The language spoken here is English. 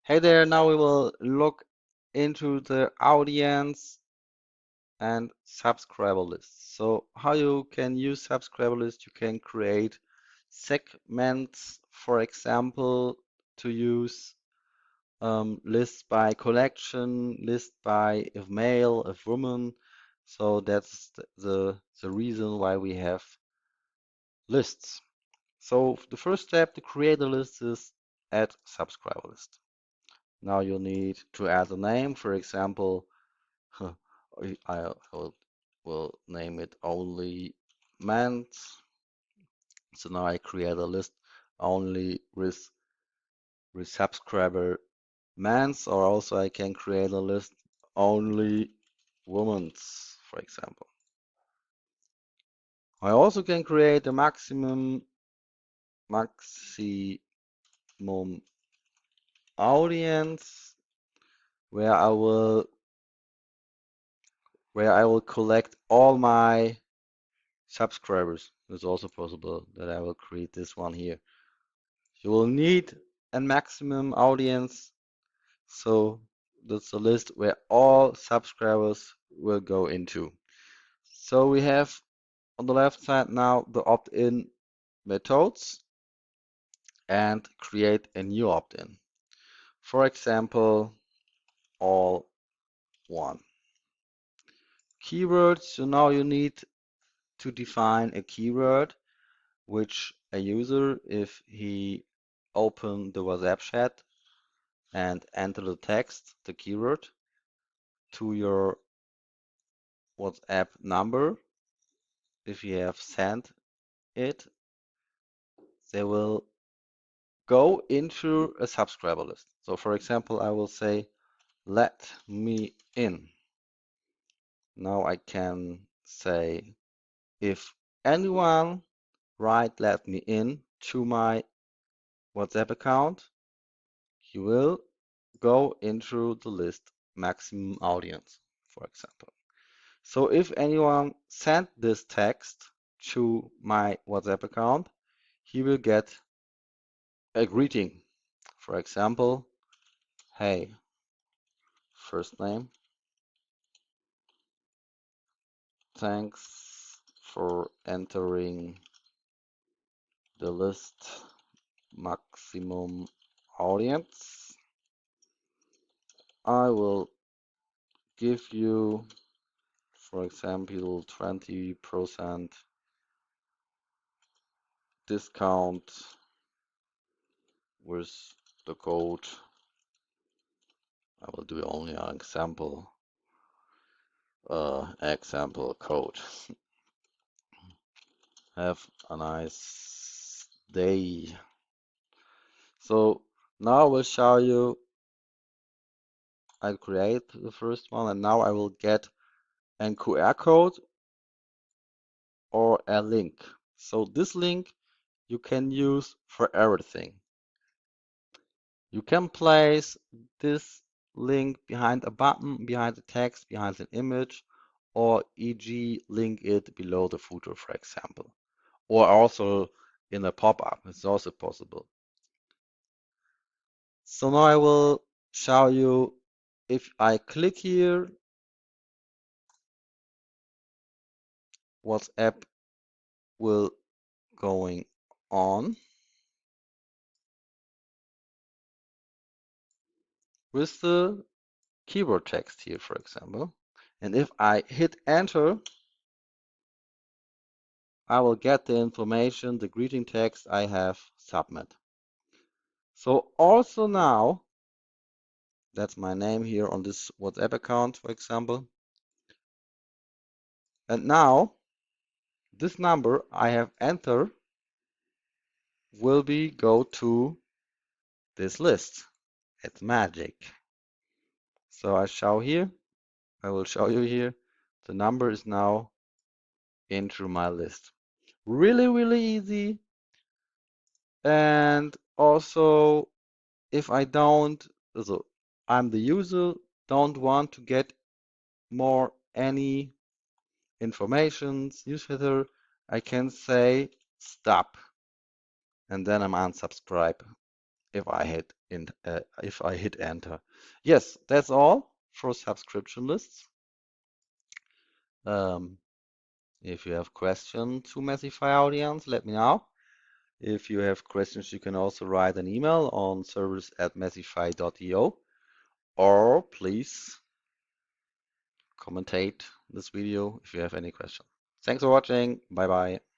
Hey there, now we will look into the audience and subscriber lists. So how you can use subscriber lists, you can create segments, for example, to use lists by collection, list by if male, if woman. So that's the reason why we have lists. So the first step to create a list is add subscriber list. Now you need to add a name, for example, I will name it only meant. So now I create a list only with subscriber men's, or also I can create a list only women's, for example. I also can create a maximum audience where I will collect all my subscribers. It's also possible that I will create this one here. You will need a maximum audience, so that's a list where all subscribers will go into. So we have on the left side now the opt-in methods and create a new opt-in. For example, all one. Keywords, so now you need to define a keyword which a user, if he open the WhatsApp chat and enter the text, the keyword, to your WhatsApp number, if you have sent it, they will go into a subscriber list. So for example, I will say, let me in. Now I can say, if anyone write let me in to my WhatsApp account, he will go into the list maximum audience, for example. So if anyone sent this text to my WhatsApp account, he will get a greeting. For example, hey, first name, thanks for entering the list maximum audience. I will give you, for example, 20% discount with the code. I will do only an example code. Have a nice day. So now I will show you, I create the first one, and now I will get a QR code or a link. So this link you can use for everything. You can place this link behind a button, behind the text, behind an image, or e.g. link it below the footer, for example, or also in a pop-up. It's also possible. So now I will show you, if I click here, WhatsApp will going on with the keyword text here, for example. And if I hit enter, I will get the information, the greeting text I have submit. So also now, that's my name here on this WhatsApp account, for example. And now this number I have entered will be go to this list. It's magic. So I will show you here. The number is now into my list. Really, really easy. And also, if I don't, so I'm the user, don't want to get more any informations, newsletter, I can say stop, and then I'm unsubscribe. if I hit enter. Yes, that's all for subscription lists. If you have questions to Messify audience, let me know. If you have questions, you can also write an email on service@messify.io, or please commentate this video if you have any questions. Thanks for watching. Bye bye.